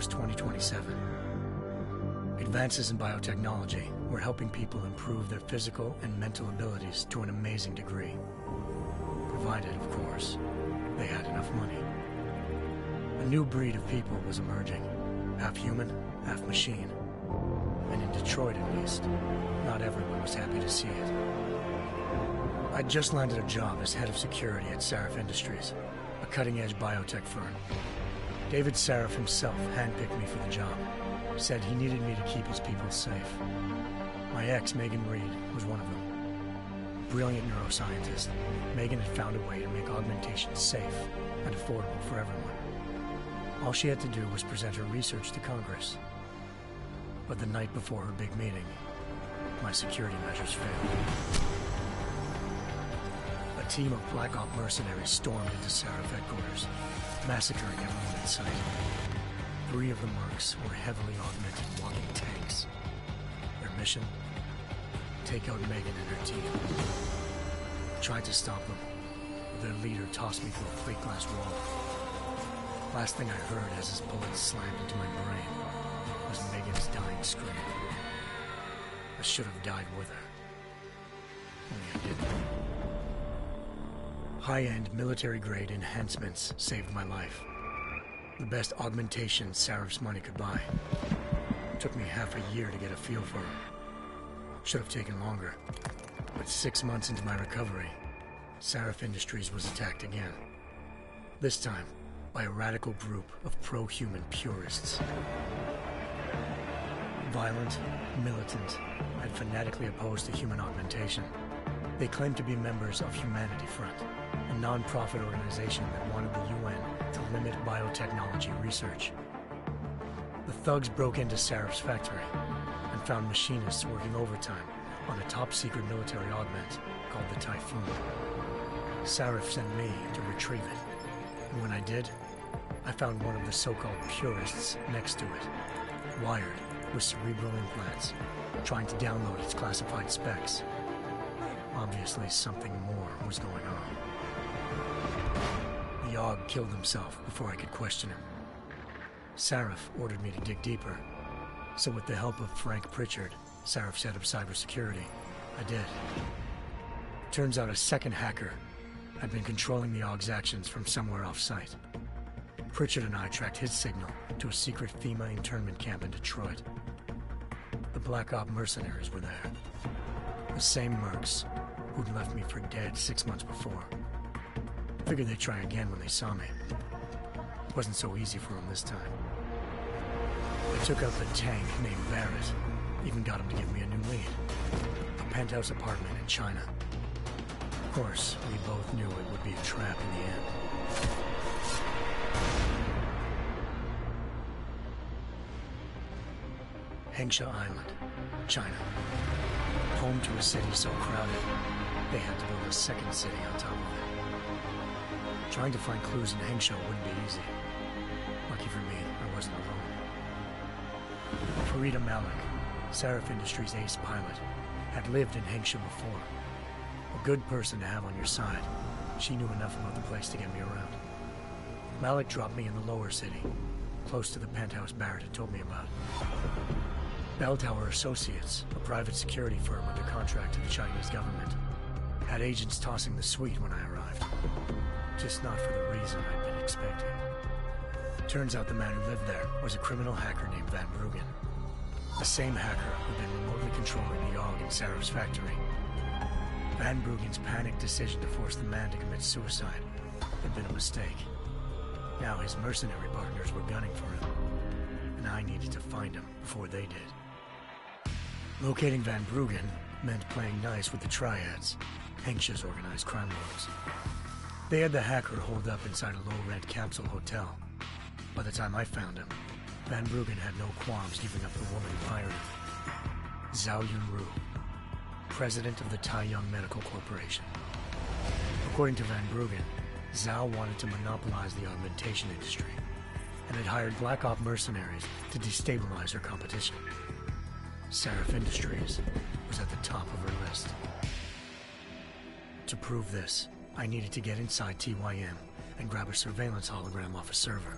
was 2027. Advances in biotechnology were helping people improve their physical and mental abilities to an amazing degree. Provided, of course, they had enough money. A new breed of people was emerging, half human, half machine. And in Detroit, at least, not everyone was happy to see it. I'd just landed a job as head of security at Sarif Industries, a cutting-edge biotech firm. David Sarif himself handpicked me for the job, said he needed me to keep his people safe. My ex, Megan Reed, was one of them. Brilliant neuroscientist, Megan had found a way to make augmentation safe and affordable for everyone. All she had to do was present her research to Congress. But the night before her big meeting, my security measures failed. A team of Black Op mercenaries stormed into Sarif headquarters, massacring everyone in sight. 3 of the mercs were heavily augmented walking tanks. Their mission? Take out Megan and her team. I tried to stop them, but their leader tossed me through a plate glass wall. Last thing I heard as his bullet slammed into my brain was Megan's dying scream. I should have died with her. Only I didn't. High-end military-grade enhancements saved my life. The best augmentation Sarif's money could buy. It took me half a year to get a feel for her. Should have taken longer. But 6 months into my recovery, Sarif Industries was attacked again. This time, by a radical group of pro-human purists. Violent, militant, and fanatically opposed to human augmentation. They claimed to be members of Humanity Front, a non-profit organization that wanted the UN to limit biotechnology research. The thugs broke into Sarif's factory and found machinists working overtime on a top-secret military augment called the Typhoon. Sarif sent me to retrieve it, and when I did, I found one of the so-called purists next to it, wired with cerebral implants, trying to download its classified specs. Obviously, something more was going on. The AUG killed himself before I could question him. Sarif ordered me to dig deeper, so with the help of Frank Pritchard, Sarif's head of cybersecurity, I did. Turns out a second hacker had been controlling the AUG's actions from somewhere off-site. Pritchard and I tracked his signal to a secret FEMA internment camp in Detroit. The Black Op mercenaries were there. The same mercs who'd left me for dead 6 months before. Figured they'd try again when they saw me. It wasn't so easy for them this time. I took out the tank named Barrett, even got him to give me a new lead. A penthouse apartment in China. Of course, we both knew it would be a trap in the end. Hengsha Island, China. Home to a city so crowded, they had to build a second city on top of it. Trying to find clues in Hengsha wouldn't be easy. Lucky for me, I wasn't alone. Farida Malik, Sarif Industries' ace pilot, had lived in Hengsha before. A good person to have on your side. She knew enough about the place to get me around. Malik dropped me in the lower city, close to the penthouse Barrett had told me about. Bell Tower Associates, a private security firm under contract to the Chinese government, had agents tossing the suite when I arrived. Just not for the reason I'd been expecting. Turns out the man who lived there was a criminal hacker named Van Bruggen. The same hacker who'd been remotely controlling the AUG in Sarif's factory. Van Bruggen's panicked decision to force the man to commit suicide had been a mistake. Now his mercenary partners were gunning for him, and I needed to find him before they did. Locating Van Bruggen meant playing nice with the Triads, Hengsha's organized crime lords. They had the hacker holed up inside a low-rent capsule hotel. By the time I found him, Van Bruggen had no qualms giving up the woman who hired him. Zhao Yunru, president of the Taiyang Medical Corporation. According to Van Bruggen, Zhao wanted to monopolize the augmentation industry and had hired Black Op mercenaries to destabilize her competition. Sarif Industries was at the top of her list. To prove this, I needed to get inside TYM and grab a surveillance hologram off a server.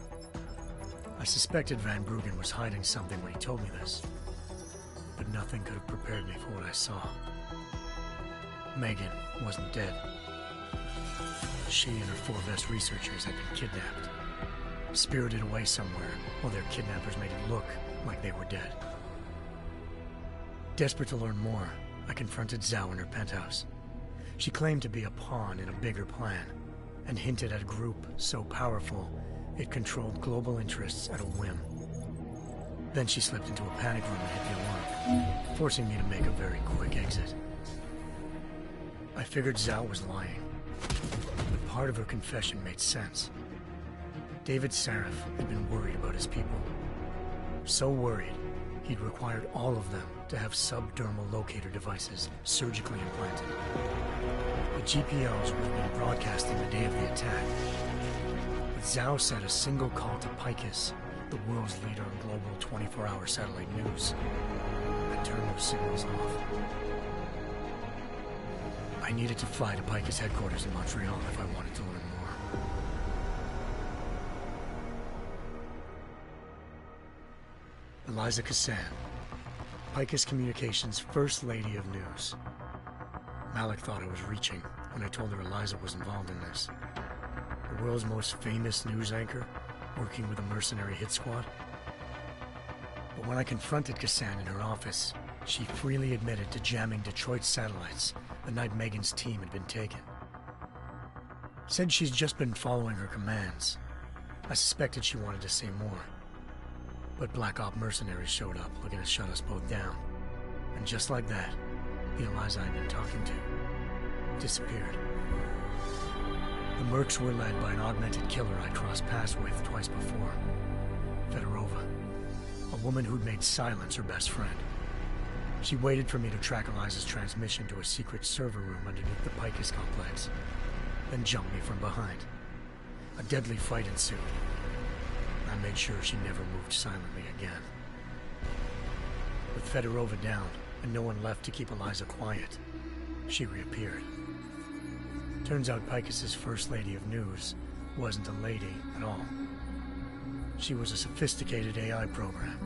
I suspected Van Bruggen was hiding something when he told me this, but nothing could have prepared me for what I saw. Megan wasn't dead. She and her 4 best researchers had been kidnapped, spirited away somewhere while their kidnappers made it look like they were dead. Desperate to learn more, I confronted Zhao in her penthouse. She claimed to be a pawn in a bigger plan, and hinted at a group so powerful it controlled global interests at a whim. Then she slipped into a panic room and hit the alarm, forcing me to make a very quick exit. I figured Zhao was lying, but part of her confession made sense. David Sarif had been worried about his people. So worried, he'd required all of them to have subdermal locator devices surgically implanted. The GPOs would have been broadcasting the day of the attack. But Zhao said a single call to Picus, the world's leader in global 24-hour satellite news, had turned those signals off. I needed to fly to Picus headquarters in Montreal if I wanted to learn more. Eliza Cassan, Picus Communications' First Lady of News. Malik thought I was reaching when I told her Eliza was involved in this. The world's most famous news anchor, working with a mercenary hit squad. But when I confronted Cassan in her office, she freely admitted to jamming Detroit's satellites the night Megan's team had been taken. Said she's just been following her commands. I suspected she wanted to say more. But Black Op mercenaries showed up looking to shut us both down. And just like that, the Eliza I'd been talking to disappeared. The Mercs were led by an augmented killer I crossed paths with twice before, Fedorova, a woman who'd made silence her best friend. She waited for me to track Eliza's transmission to a secret server room underneath the Picus complex, then jumped me from behind. A deadly fight ensued. I made sure she never moved silently again. With Fedorova down, and no one left to keep Eliza quiet, she reappeared. Turns out Picus's First Lady of News wasn't a lady at all. She was a sophisticated AI program,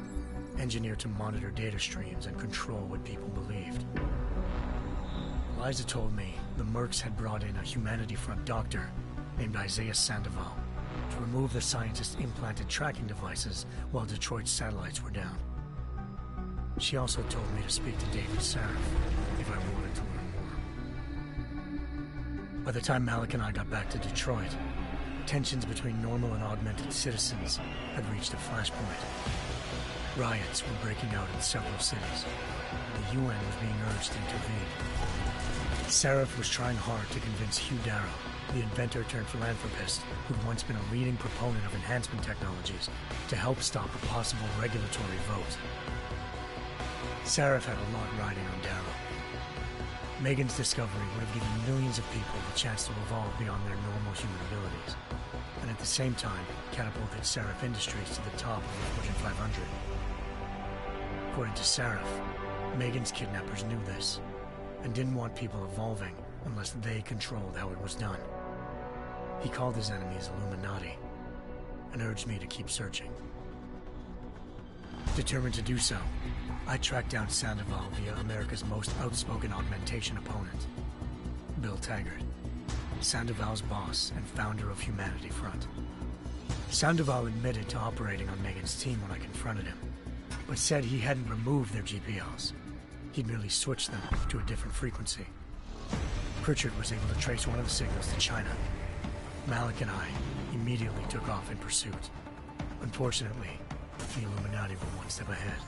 engineered to monitor data streams and control what people believed. Eliza told me the Mercs had brought in a Humanity Front doctor named Isaiah Sandoval to remove the scientist's implanted tracking devices while Detroit's satellites were down. She also told me to speak to David Sarif if I wanted to learn more. By the time Malik and I got back to Detroit, tensions between normal and augmented citizens had reached a flashpoint. Riots were breaking out in several cities. The UN was being urged to intervene. Sarif was trying hard to convince Hugh Darrow, the inventor-turned-philanthropist who'd once been a leading proponent of enhancement technologies, to help stop a possible regulatory vote. Sarif had a lot riding on Darrow. Megan's discovery would have given millions of people the chance to evolve beyond their normal human abilities, and at the same time catapulted Sarif Industries to the top of the Fortune 500. According to Sarif, Megan's kidnappers knew this, and didn't want people evolving unless they controlled how it was done. He called his enemies Illuminati, and urged me to keep searching. Determined to do so, I tracked down Sandoval via America's most outspoken augmentation opponent, Bill Taggart, Sandoval's boss and founder of Humanity Front. Sandoval admitted to operating on Megan's team when I confronted him, but said he hadn't removed their GPLs. He'd merely switched them to a different frequency. Pritchard was able to trace one of the signals to China. Malik and I immediately took off in pursuit. Unfortunately, the Illuminati were one step ahead.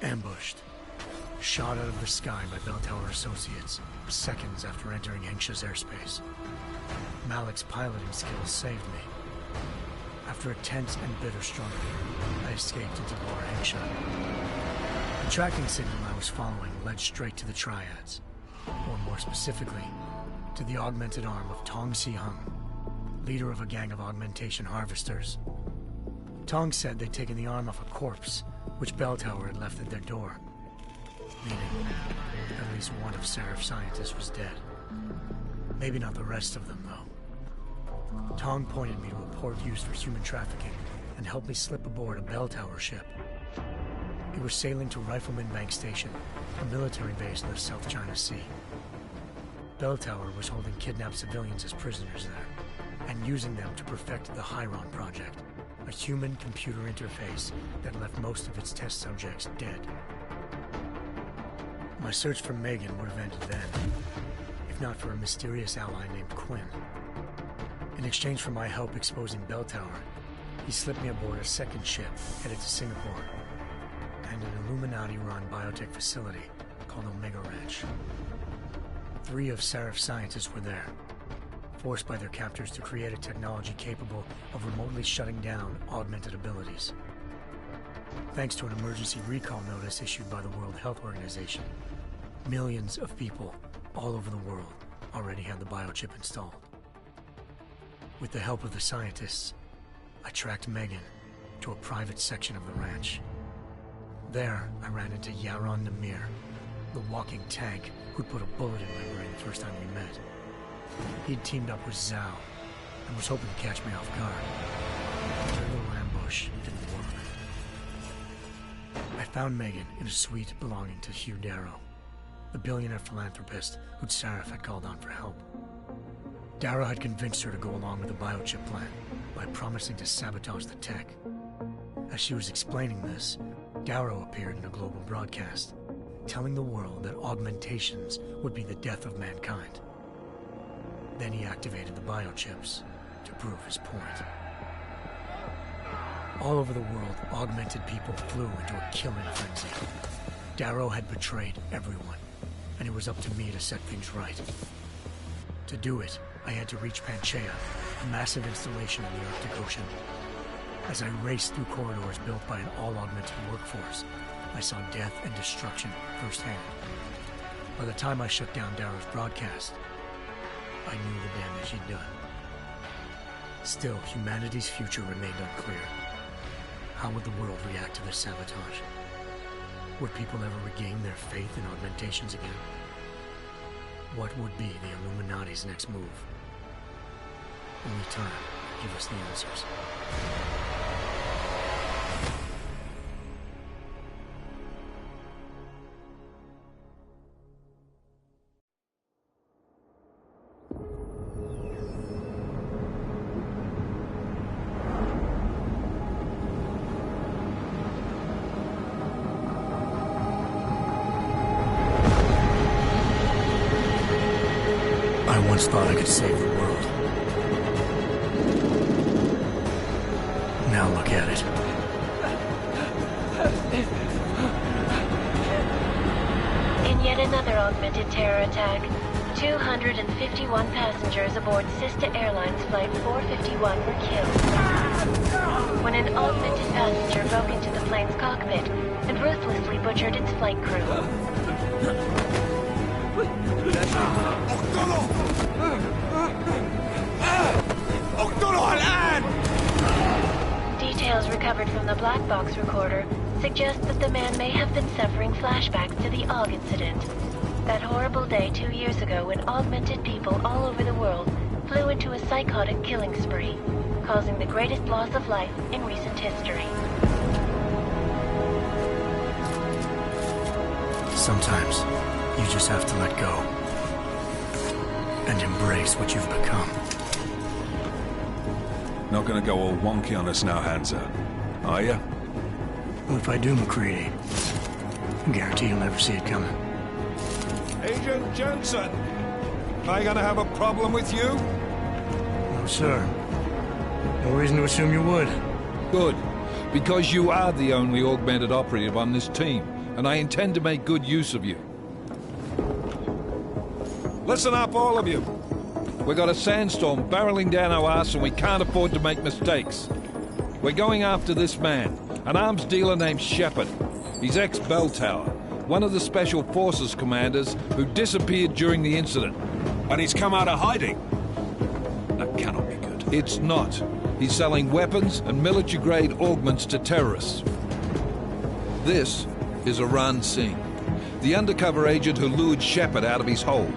Ambushed. Shot out of the sky by Bell Tower Associates, seconds after entering Hengsha's airspace. Malik's piloting skills saved me. After a tense and bitter struggle, I escaped into Lower Hengsha. The tracking signal I was following led straight to the Triads, or more specifically, to the augmented arm of Tong Si-hung, leader of a gang of augmentation harvesters. Tong said they'd taken the arm off a corpse, which Bell Tower had left at their door, meaning at least one of Sarif's scientists was dead. Maybe not the rest of them, though. Tong pointed me to a port used for human trafficking and helped me slip aboard a bell tower ship. We were sailing to Rifleman Bank Station, a military base in the South China Sea. Bell Tower was holding kidnapped civilians as prisoners there, and using them to perfect the Hyron Project, a human-computer interface that left most of its test subjects dead. My search for Megan would have ended then, if not for a mysterious ally named Quinn. In exchange for my help exposing Bell Tower, he slipped me aboard a second ship headed to Singapore, and an Illuminati-run biotech facility called Omega Ranch. 3 of Serif's scientists were there, forced by their captors to create a technology capable of remotely shutting down augmented abilities. Thanks to an emergency recall notice issued by the World Health Organization, millions of people all over the world already had the biochip installed. With the help of the scientists, I tracked Megan to a private section of the ranch. There, I ran into Yaron Namir, the walking tank who'd put a bullet in my brain the first time we met. He'd teamed up with Zhao and was hoping to catch me off guard. Their little ambush didn't work. I found Megan in a suite belonging to Hugh Darrow, the billionaire philanthropist who'd Serif had called on for help. Darrow had convinced her to go along with the biochip plan by promising to sabotage the tech. As she was explaining this, Darrow appeared in a global broadcast, telling the world that augmentations would be the death of mankind. Then he activated the biochips to prove his point. All over the world, augmented people flew into a killing frenzy. Darrow had betrayed everyone, and it was up to me to set things right. To do it, I had to reach Panchaea, a massive installation in the Arctic Ocean. As I raced through corridors built by an all-augmented workforce, I saw death and destruction firsthand. By the time I shut down Darrow's broadcast, I knew the damage he'd done. Still, humanity's future remained unclear. How would the world react to this sabotage? Would people ever regain their faith in augmentations again? What would be the Illuminati's next move? Only time will give us the answers. I once thought I could save the world. Now look at it. In yet another augmented terror attack, 251 passengers aboard Sister Airlines Flight 451 were killed when an augmented passenger broke into the plane's cockpit and ruthlessly butchered its flight crew. Details recovered from the black box recorder suggest that the man may have been suffering flashbacks to the AUG incident. That horrible day 2 years ago when augmented people all over the world flew into a psychotic killing spree, causing the greatest loss of life in recent history. Sometimes you just have to let go and embrace what you've become. Not gonna go all wonky on us now, Hansa, are ya? Well, if I do, McCready, I guarantee you'll never see it coming. Agent Jensen! Am I gonna have a problem with you? No, sir. No reason to assume you would. Good. Because you are the only augmented operative on this team, and I intend to make good use of you. Listen up, all of you. We got a sandstorm barreling down our arse and we can't afford to make mistakes. We're going after this man, an arms dealer named Shepard. He's ex-Bell Tower, one of the Special Forces commanders who disappeared during the incident. And he's come out of hiding. That cannot be good. It's not. He's selling weapons and military-grade augments to terrorists. This is Aran Singh, the undercover agent who lured Shepard out of his hole.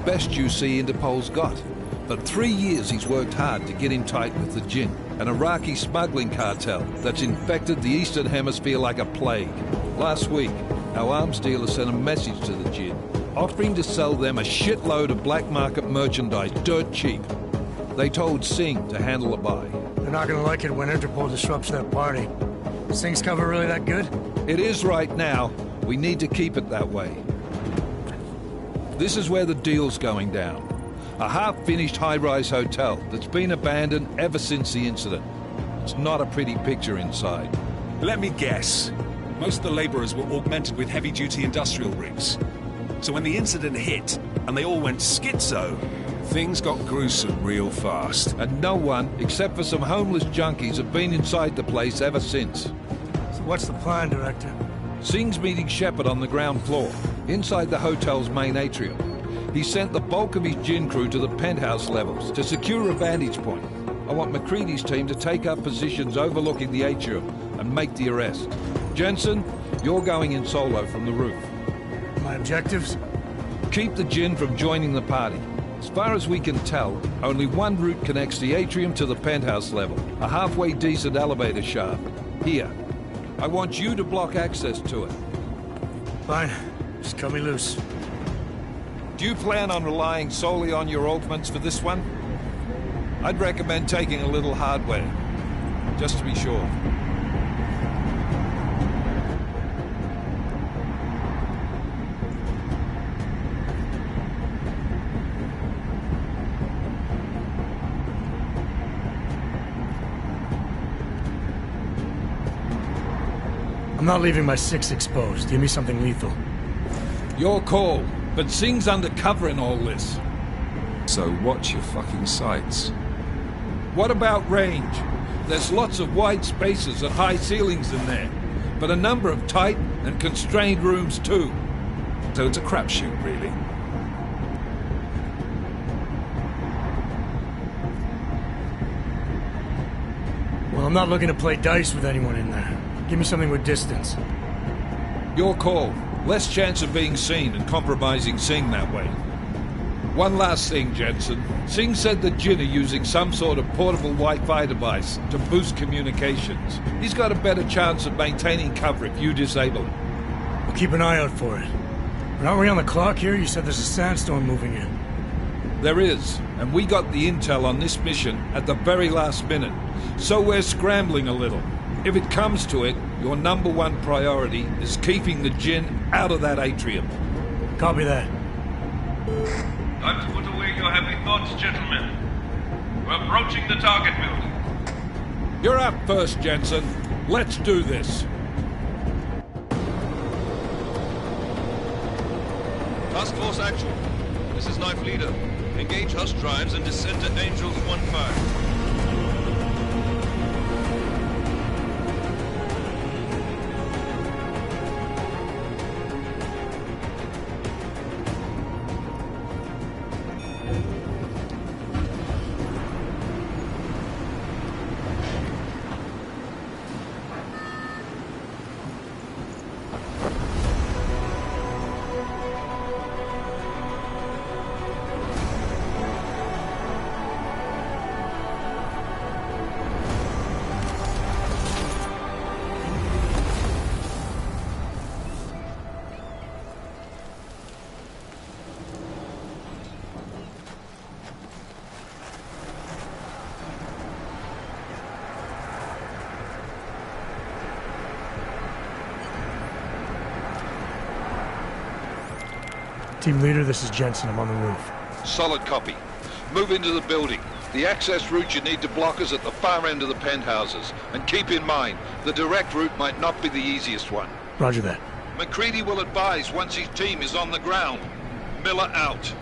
best UC Interpol's got. For 3 years he's worked hard to get him tight with the Jinn, an Iraqi smuggling cartel that's infected the Eastern Hemisphere like a plague. Last week, our arms dealer sent a message to the Jinn, offering to sell them a shitload of black market merchandise dirt cheap. They told Singh to handle the buy. They're not gonna like it when Interpol disrupts their party. Singh's cover really that good? It is right now. We need to keep it that way. This is where the deal's going down. A half-finished high-rise hotel that's been abandoned ever since the incident. It's not a pretty picture inside. Let me guess. Most of the laborers were augmented with heavy-duty industrial rigs. So when the incident hit, and they all went schizo, things got gruesome real fast. And no one, except for some homeless junkies, have been inside the place ever since. So what's the plan, Director? Singh's meeting Shepard on the ground floor, inside the hotel's main atrium. He sent the bulk of his Jinn crew to the penthouse levels to secure a vantage point. I want McCready's team to take up positions overlooking the atrium and make the arrest. Jensen, you're going in solo from the roof. My objectives? Keep the Jinn from joining the party. As far as we can tell, only one route connects the atrium to the penthouse level, a halfway decent elevator shaft. Here. I want you to block access to it. Fine. Just cut me loose. Do you plan on relying solely on your augments for this one? I'd recommend taking a little hardware, just to be sure. I'm not leaving my 6 exposed. Give me something lethal. Your call, but Singh's undercover in all this. So watch your fucking sights. What about range? There's lots of wide spaces and high ceilings in there, but a number of tight and constrained rooms too. So it's a crapshoot, really. Well, I'm not looking to play dice with anyone in there. Give me something with distance. Your call. Less chance of being seen and compromising Singh that way. One last thing, Jensen. Singh said the Jinn are using some sort of portable Wi-Fi device to boost communications. He's got a better chance of maintaining cover if you disable it. We'll keep an eye out for it. But aren't we on the clock here? You said there's a sandstorm moving in. There is, and we got the intel on this mission at the very last minute. So we're scrambling a little. If it comes to it, your #1 priority is keeping the Jinn out of that atrium. Copy that. Time to put away your happy thoughts, gentlemen. We're approaching the target building. You're up first, Jensen. Let's do this. Task Force Action. This is Knife Leader. Engage Hush drives and descend to Angels 1-5. Team leader, this is Jensen. I'm on the roof. Solid copy. Move into the building. The access route you need to block is at the far end of the penthouses. And keep in mind, the direct route might not be the easiest one. Roger that. McCready will advise once his team is on the ground. Miller out.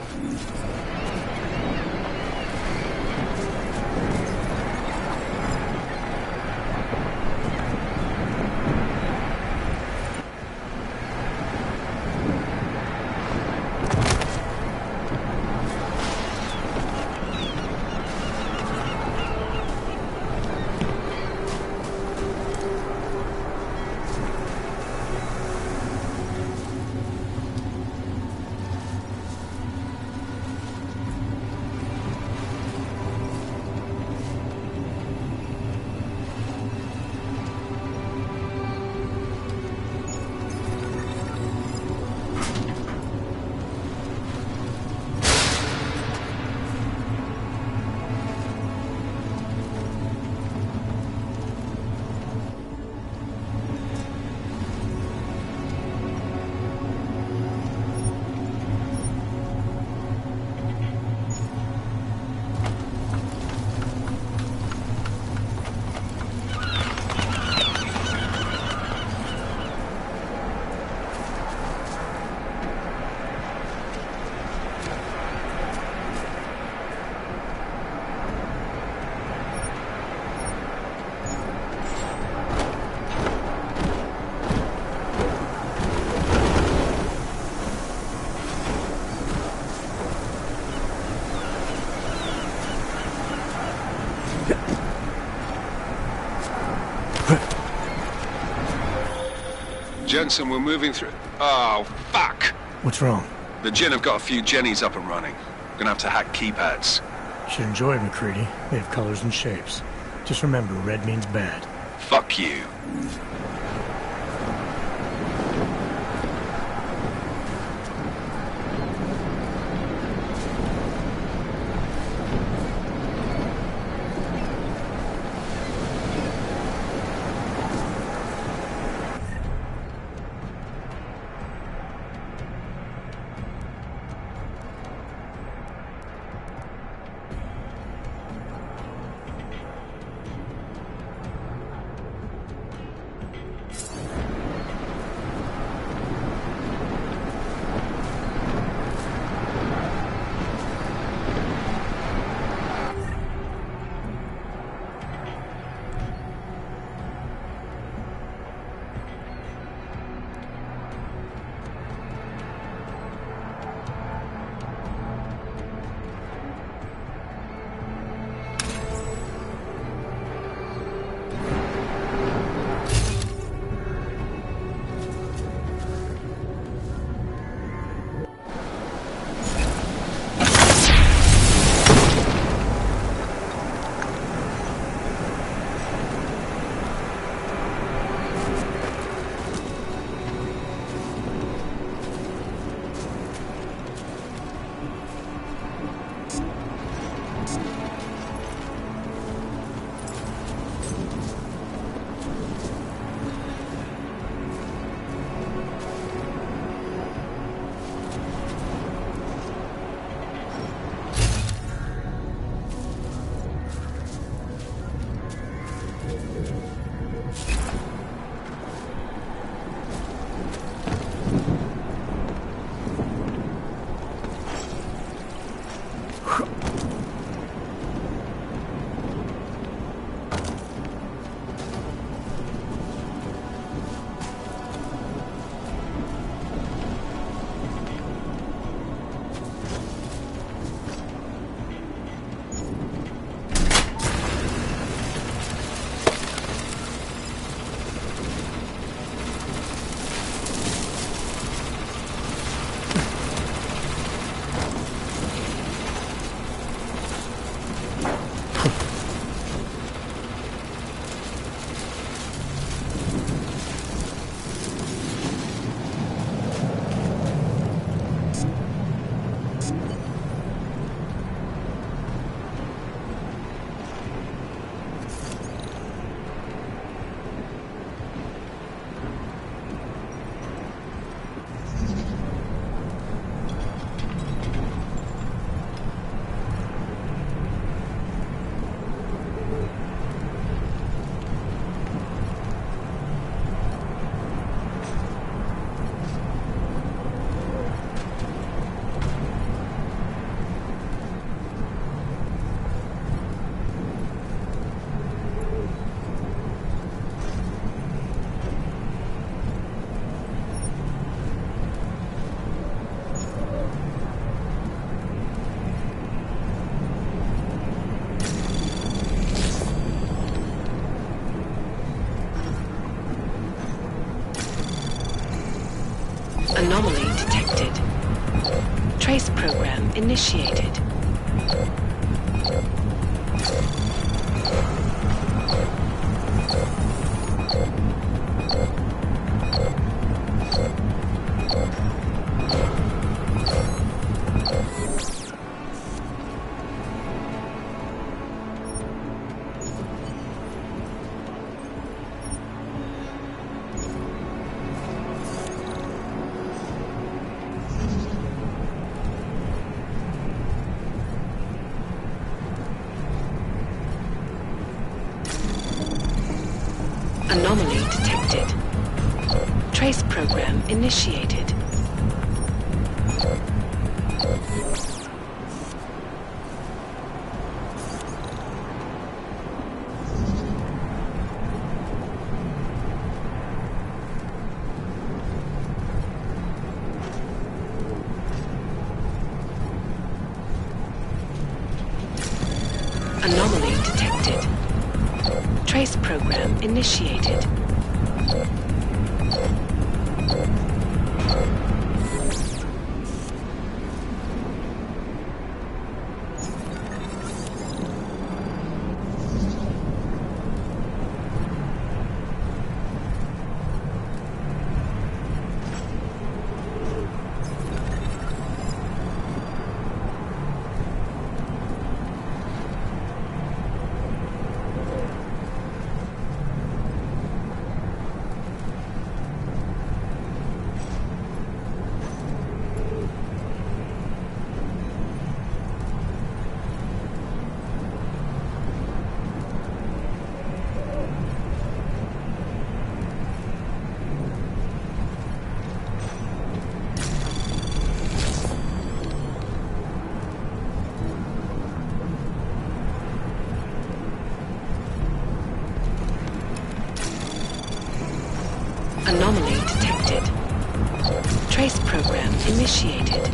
Jensen, we're moving through... Oh, fuck! What's wrong? The Jinn have got a few Jennies up and running. Gonna have to hack keypads. Should enjoy it, McCready. They have colors and shapes. Just remember, red means bad. Fuck you. Anomaly detected. Trace program initiated. Anomaly detected. Trace program initiated. Anomaly detected. Trace program initiated. program initiated.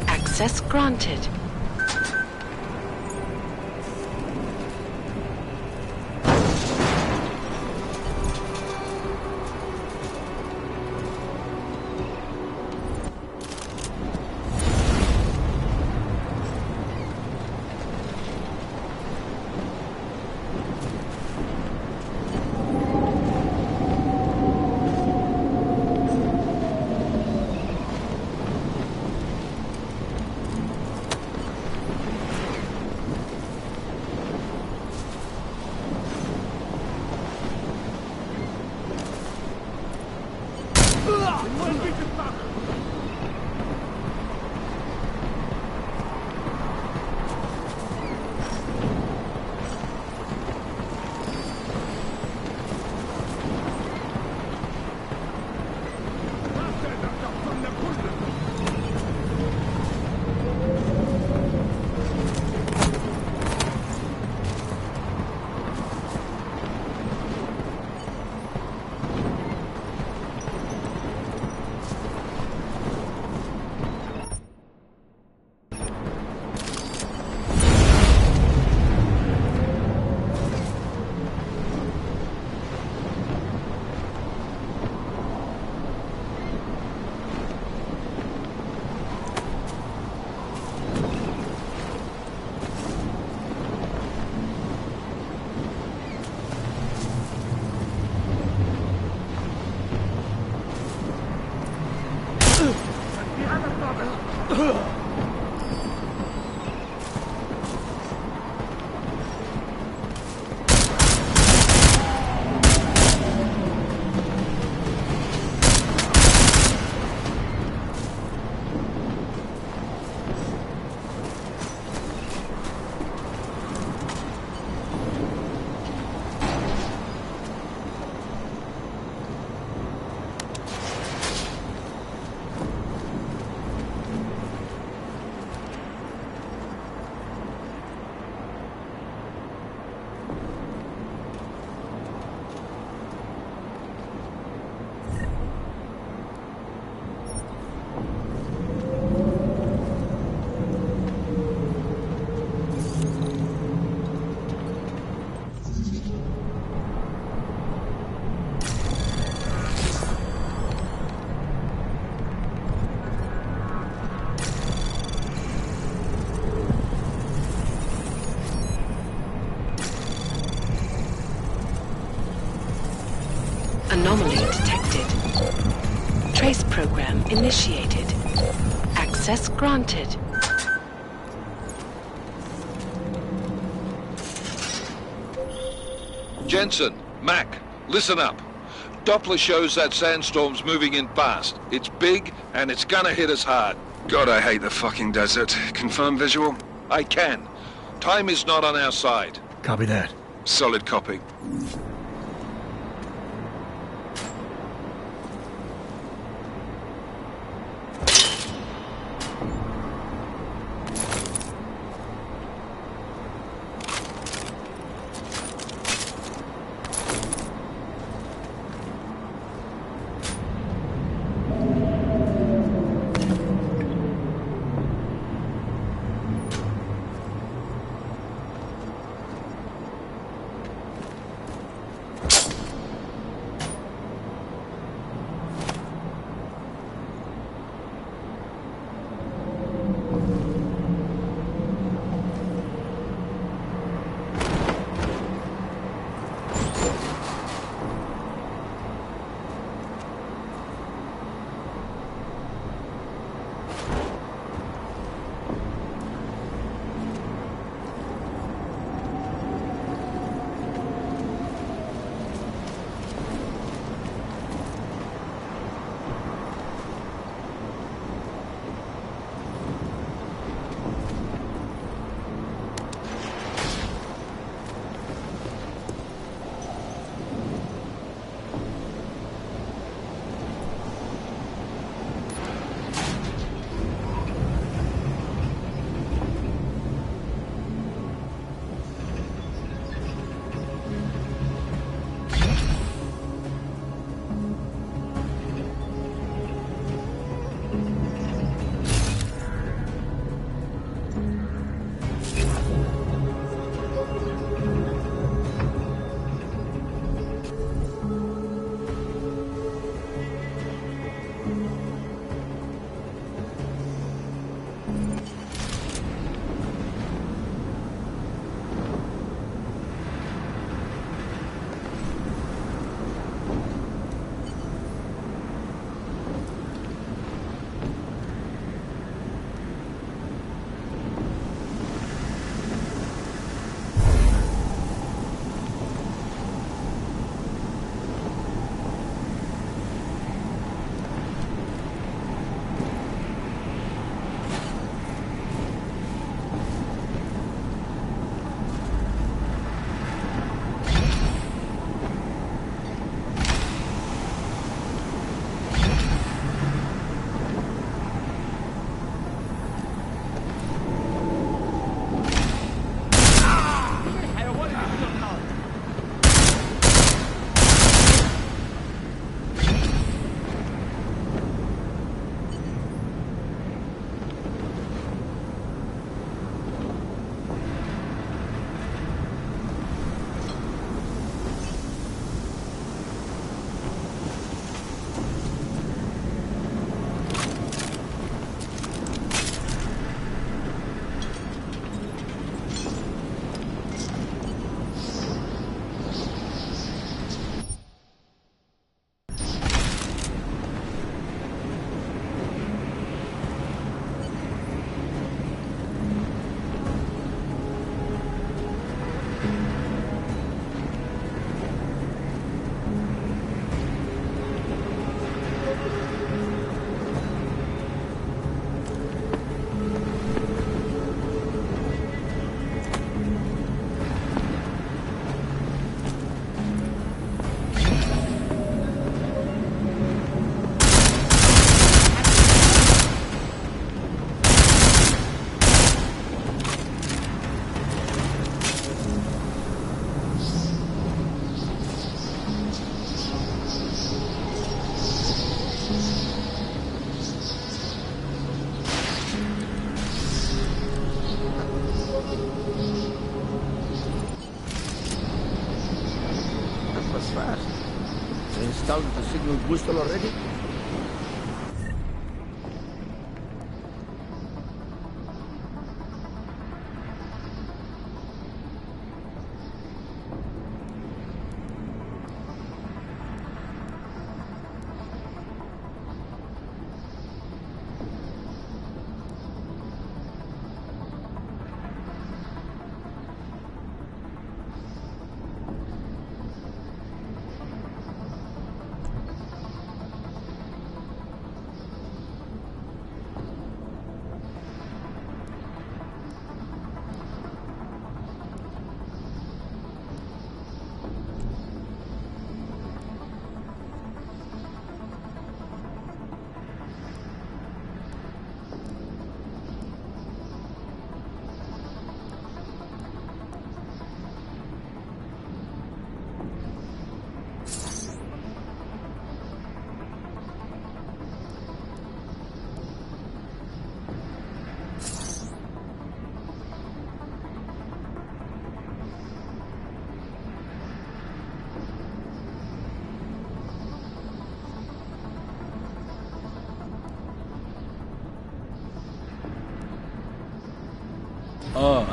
Access granted. Anomaly detected. Trace program initiated. Access granted. Jensen, Mac, listen up. Doppler shows that sandstorm's moving in fast. It's big, and it's gonna hit us hard. God, I hate the fucking desert. Confirm visual? I can. Time is not on our side. Copy that. Solid copy. installed the signal booster already?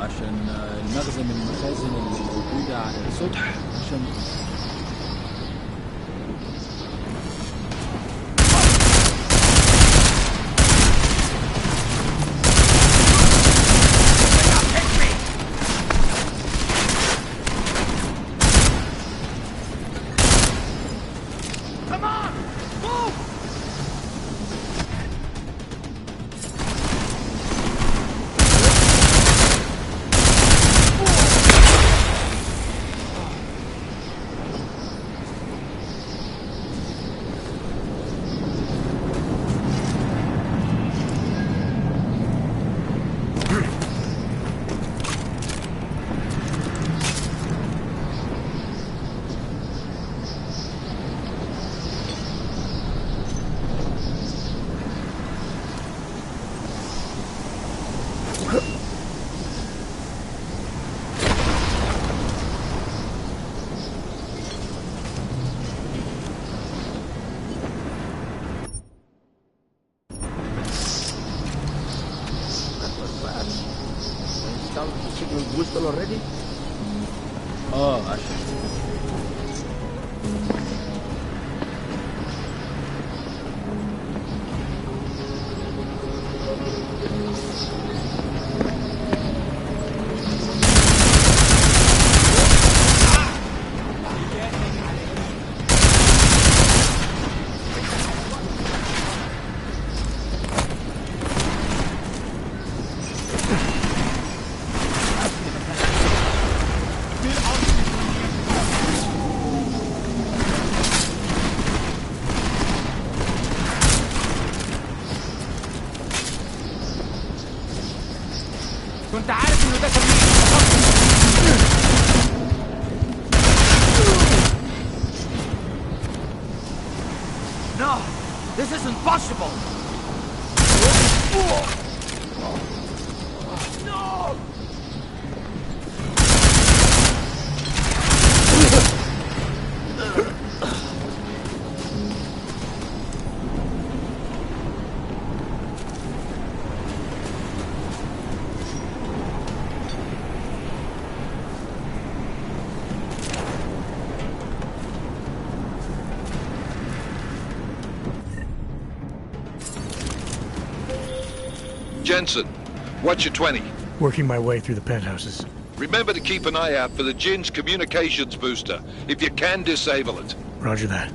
عشان المخزن من المخازن اللي موجودة على السطح عشان booster already? عشان كنت عارف انه ده تمرين. No, this isn't possible. No. Jensen, what's your 20? Working my way through the penthouses. Remember to keep an eye out for the Jin's communications booster. If you can, disable it. Roger that.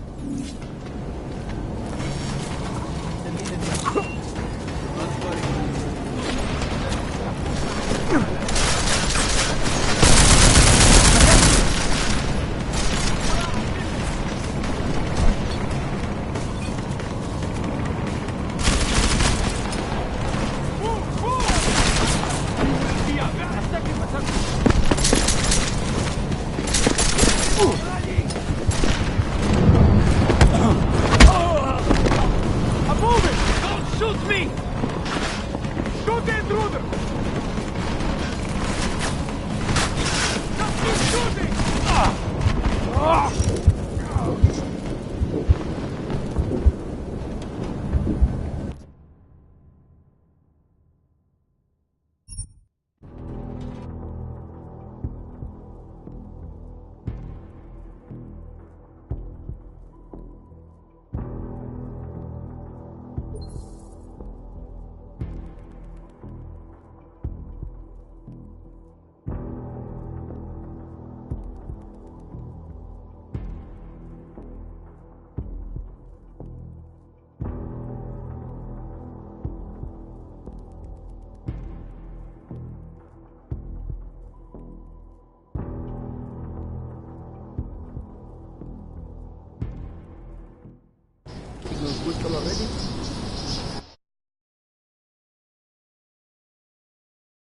whistle already?